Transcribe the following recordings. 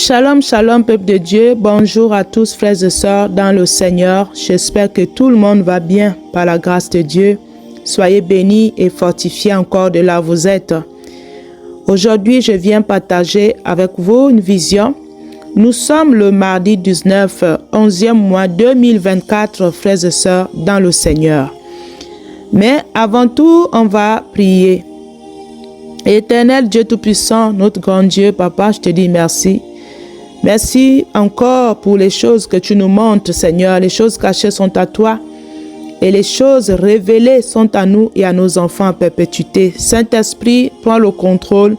Shalom, shalom, peuple de Dieu. Bonjour à tous, frères et sœurs dans le Seigneur. J'espère que tout le monde va bien par la grâce de Dieu. Soyez bénis et fortifiés encore de là où vous êtes. Aujourd'hui, je viens partager avec vous une vision. Nous sommes le mardi 19, 11e mois 2024, frères et sœurs dans le Seigneur. Mais avant tout, on va prier. Éternel Dieu Tout-Puissant, notre grand Dieu, Papa, je te dis merci. Merci encore pour les choses que tu nous montres, Seigneur. Les choses cachées sont à toi et les choses révélées sont à nous et à nos enfants à perpétuité. Saint-Esprit, prends le contrôle.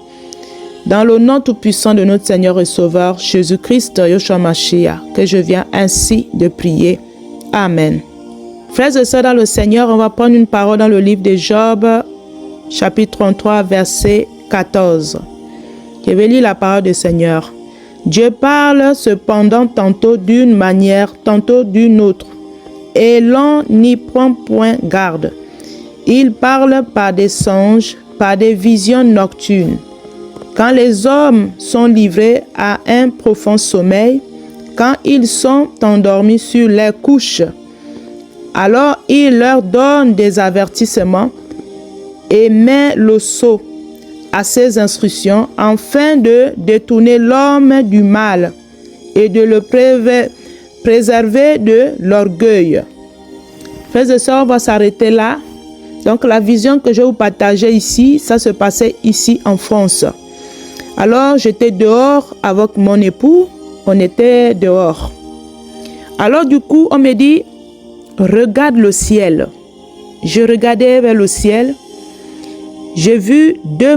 Dans le nom tout-puissant de notre Seigneur et Sauveur, Jésus-Christ, Yeshua Mashiach, que je viens ainsi de prier. Amen. Frères et sœurs dans le Seigneur, on va prendre une parole dans le livre de Job, chapitre 33, verset 14. Je vais lire la parole du Seigneur. Dieu parle cependant tantôt d'une manière, tantôt d'une autre, et l'on n'y prend point garde. Il parle par des songes, par des visions nocturnes. Quand les hommes sont livrés à un profond sommeil, quand ils sont endormis sur leurs couches, alors il leur donne des avertissements et met le sceau à ses instructions, afin de détourner l'homme du mal et de le préserver de l'orgueil. Frères et sœurs, on va s'arrêter là. Donc la vision que je vais vous partager ici, ça se passait ici en France. Alors j'étais dehors avec mon époux, on était dehors. Alors du coup, on me dit, regarde le ciel. Je regardais vers le ciel. J'ai vu deux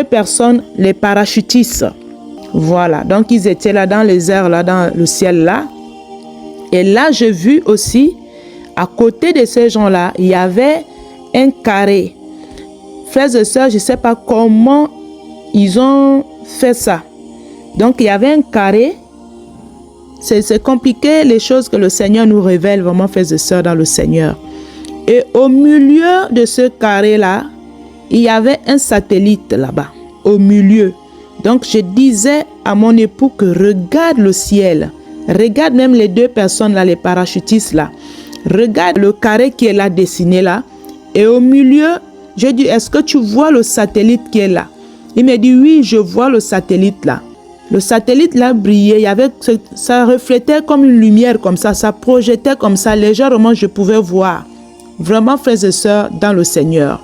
personnes, les parachutistes. Voilà, donc ils étaient là dans les airs, là dans le ciel là. Et là, j'ai vu aussi, à côté de ces gens-là, il y avait un carré. Frères et sœurs, je ne sais pas comment ils ont fait ça. Donc, il y avait un carré. C'est compliqué les choses que le Seigneur nous révèle, vraiment, frères et sœurs, dans le Seigneur. Et au milieu de ce carré-là, il y avait un satellite là-bas, au milieu. Donc, je disais à mon époux que regarde le ciel. Regarde même les deux personnes là, les parachutistes là. Regarde le carré qui est là, dessiné là. Et au milieu, je dis, est-ce que tu vois le satellite qui est là? Il me dit, oui, je vois le satellite là. Le satellite là brillait, ça reflétait comme une lumière comme ça projetait comme ça. Légèrement, je pouvais voir. Vraiment, frères et sœurs, dans le Seigneur.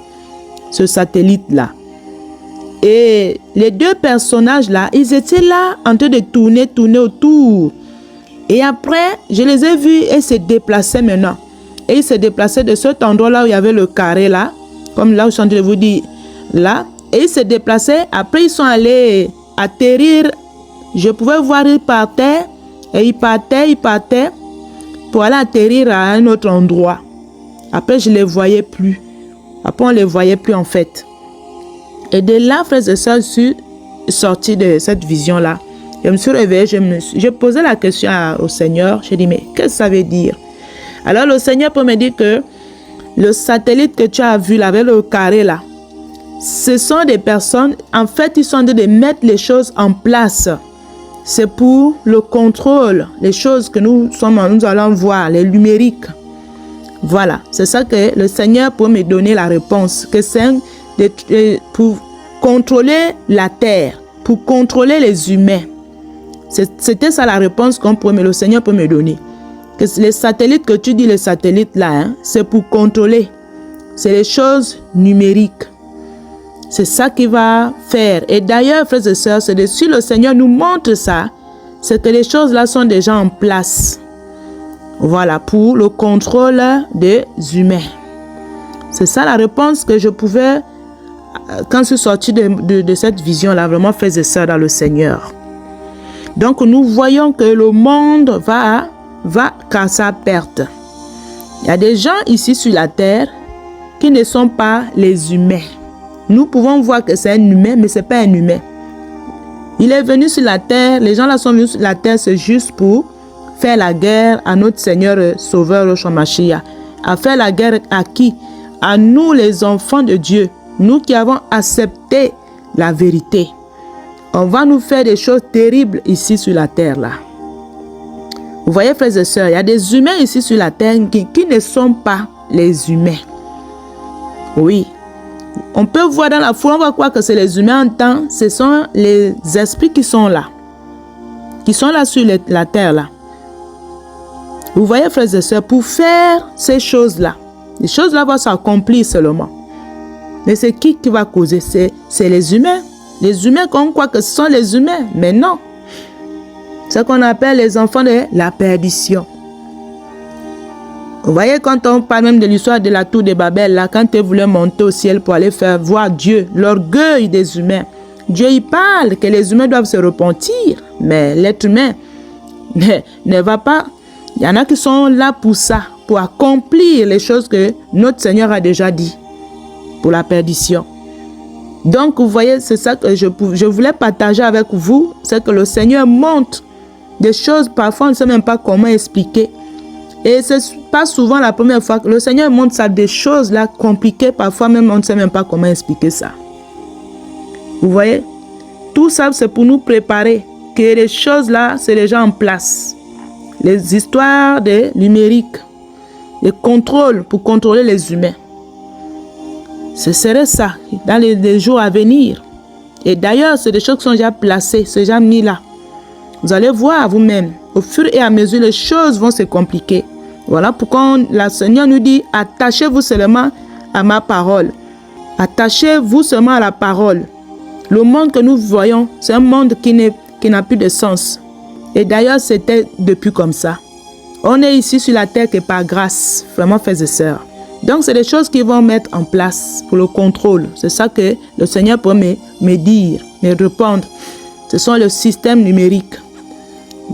Ce satellite-là. Et les deux personnages-là, ils étaient là en train de tourner autour. Et après, je les ai vus et se déplaçaient maintenant. Et ils se déplaçaient de cet endroit-là où il y avait le carré là, comme là où je suis en train de vous dire, là. Et ils se déplaçaient. Après, ils sont allés atterrir. Je pouvais voir, ils partaient. Et ils partaient pour aller atterrir à un autre endroit. Après, je ne les voyais plus. Après, on ne les voyait plus en fait. Et de là, frères et sœurs, je suis sorti de cette vision-là. Je me suis réveillé, j'ai posé la question au Seigneur. J'ai dit, mais qu'est-ce que ça veut dire? Alors, le Seigneur peut me dire que le satellite que tu as vu là, avec le carré là, ce sont des personnes, en fait, ils sont en train de mettre les choses en place. C'est pour le contrôle, les choses que nous allons voir, les numériques. Voilà, c'est ça que le Seigneur peut me donner la réponse, que c'est pour contrôler la terre, pour contrôler les humains. C'était ça la réponse le Seigneur peut me donner. Que les satellites que tu dis, les satellites là, hein, c'est pour contrôler. C'est les choses numériques. C'est ça qu'il va faire. Et d'ailleurs, frères et sœurs, si le Seigneur nous montre ça, c'est que les choses là sont déjà en place. Voilà, pour le contrôle des humains. C'est ça la réponse que je pouvais, quand je suis sorti de cette vision-là, vraiment, frères et sœurs dans le Seigneur. Donc, nous voyons que le monde va qu'à sa perte. Il y a des gens ici sur la terre qui ne sont pas les humains. Nous pouvons voir que c'est un humain, mais ce n'est pas un humain. Il est venu sur la terre, les gens là sont venus sur la terre, c'est juste pour faire la guerre à notre Seigneur Sauveur Yeshua Mashiach. À faire la guerre à qui? À nous les enfants de Dieu. Nous qui avons accepté la vérité. On va nous faire des choses terribles ici sur la terre là. Vous voyez, frères et sœurs, il y a des humains ici sur la terre qui ne sont pas les humains. Oui. On peut voir dans la foule, on va croire que c'est les humains en temps. Ce sont les esprits qui sont là. Qui sont là sur la terre là. Vous voyez, frères et sœurs, pour faire ces choses-là, les choses-là vont s'accomplir seulement. Mais c'est qui va causer? C'est les humains. Les humains, qu'on croit que ce sont les humains. Mais non. C'est ce qu'on appelle les enfants de la perdition. Vous voyez, quand on parle même de l'histoire de la tour de Babel, là, quand ils voulaient monter au ciel pour aller faire voir Dieu, l'orgueil des humains, Dieu il parle que les humains doivent se repentir. Mais l'être humain ne va pas. Il y en a qui sont là pour ça, pour accomplir les choses que notre Seigneur a déjà dit, pour la perdition. Donc, vous voyez, c'est ça que je voulais partager avec vous, c'est que le Seigneur montre des choses, parfois on ne sait même pas comment expliquer. Et ce n'est pas souvent la première fois que le Seigneur montre ça, des choses là compliquées, parfois même on ne sait même pas comment expliquer ça. Vous voyez, tout ça c'est pour nous préparer, que les choses là, c'est déjà en place. Les histoires de numérique, les contrôles pour contrôler les humains. Ce serait ça dans les jours à venir. Et d'ailleurs, c'est des choses qui sont déjà placées, c'est déjà mis là. Vous allez voir vous-même, au fur et à mesure, les choses vont se compliquer. Voilà pourquoi le Seigneur nous dit, attachez-vous seulement à ma parole. Attachez-vous seulement à la parole. Le monde que nous voyons, c'est un monde qui n'a plus de sens. Et d'ailleurs, c'était depuis comme ça. On est ici sur la terre que par grâce, vraiment, frères et sœurs. Donc, c'est des choses qu'ils vont mettre en place pour le contrôle. C'est ça que le Seigneur peut me dire, me répondre. Ce sont le système numérique.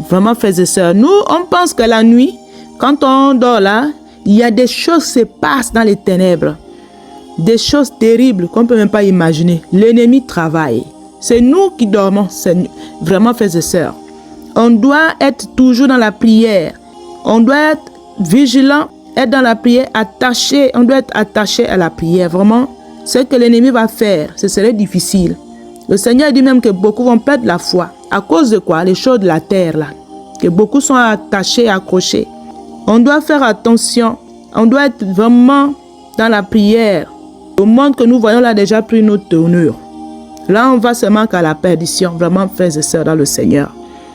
Vraiment, frères et sœurs. Nous, on pense que la nuit, quand on dort là, il y a des choses qui se passent dans les ténèbres. Des choses terribles qu'on ne peut même pas imaginer. L'ennemi travaille. C'est nous qui dormons. C'est vraiment, frères et sœurs. On doit être toujours dans la prière. On doit être vigilant, être dans la prière, attaché. On doit être attaché à la prière. Vraiment, ce que l'ennemi va faire, ce serait difficile. Le Seigneur dit même que beaucoup vont perdre la foi. À cause de quoi? Les choses de la terre là. Que beaucoup sont attachés, accrochés. On doit faire attention. On doit être vraiment dans la prière. Le monde que nous voyons là a déjà pris notre tournure. Là, on va seulement qu'à la perdition. Vraiment, frères et sœurs, dans le Seigneur.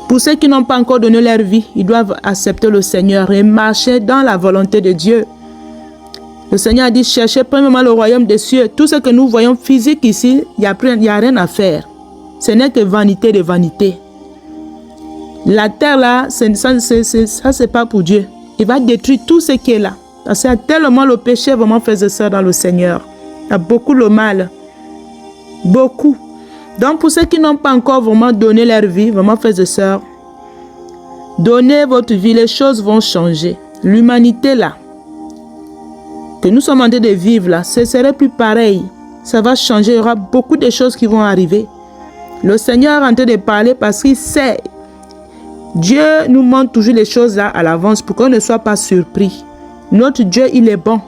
Pour ceux qui n'ont pas encore donné leur vie, ils doivent accepter le Seigneur et marcher dans la volonté de Dieu. Le Seigneur a dit, cherchez premièrement le royaume des cieux. Tout ce que nous voyons physique ici, il n'y a rien à faire. Ce n'est que vanité de vanité. La terre là, ça c'est pas pour Dieu. Il va détruire tout ce qui est là. Parce qu'il y a tellement le péché, vraiment, frères et sœurs, dans le Seigneur. Il y a beaucoup le mal. Beaucoup. Donc, pour ceux qui n'ont pas encore vraiment donné leur vie, vraiment, frères et sœurs, donnez votre vie, les choses vont changer. L'humanité là, que nous sommes en train de vivre là, ce serait plus pareil. Ça va changer, il y aura beaucoup de choses qui vont arriver. Le Seigneur est en train de parler parce qu'il sait. Dieu nous montre toujours les choses là à l'avance pour qu'on ne soit pas surpris. Notre Dieu, il est bon.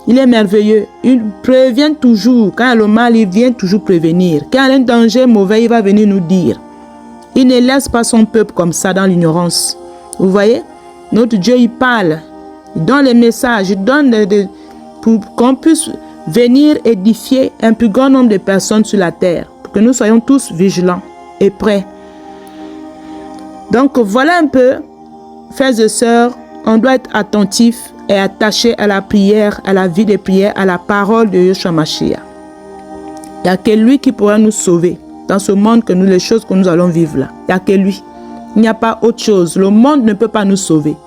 Il est merveilleux. Il prévient toujours. Quand le mal, il vient toujours prévenir. Quand il y a un danger mauvais, il va venir nous dire. Il ne laisse pas son peuple comme ça dans l'ignorance. Vous voyez? Notre Dieu, il parle. Il donne les messages. Il donne pour qu'on puisse venir édifier un plus grand nombre de personnes sur la terre. Pour que nous soyons tous vigilants et prêts. Donc, voilà un peu, frères et sœurs, on doit être attentifs et attachés à la prière, à la vie de prière, à la parole de Yeshua Mashiach. Il n'y a que lui qui pourra nous sauver dans ce monde, les choses que nous allons vivre là. Il n'y a que lui. Il n'y a pas autre chose. Le monde ne peut pas nous sauver.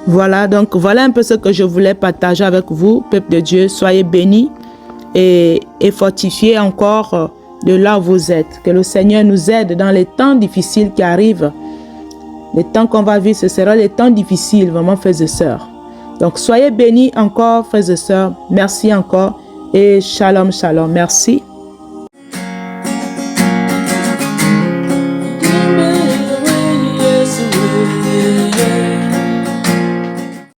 Voilà, donc voilà un peu ce que je voulais partager avec vous, peuple de Dieu. Soyez bénis et fortifiés encore de là où vous êtes. Que le Seigneur nous aide dans les temps difficiles qui arrivent. Les temps qu'on va vivre, ce sera les temps difficiles, vraiment, frères et sœurs. Donc, soyez bénis encore, frères et sœurs. Merci encore et shalom, shalom. Merci.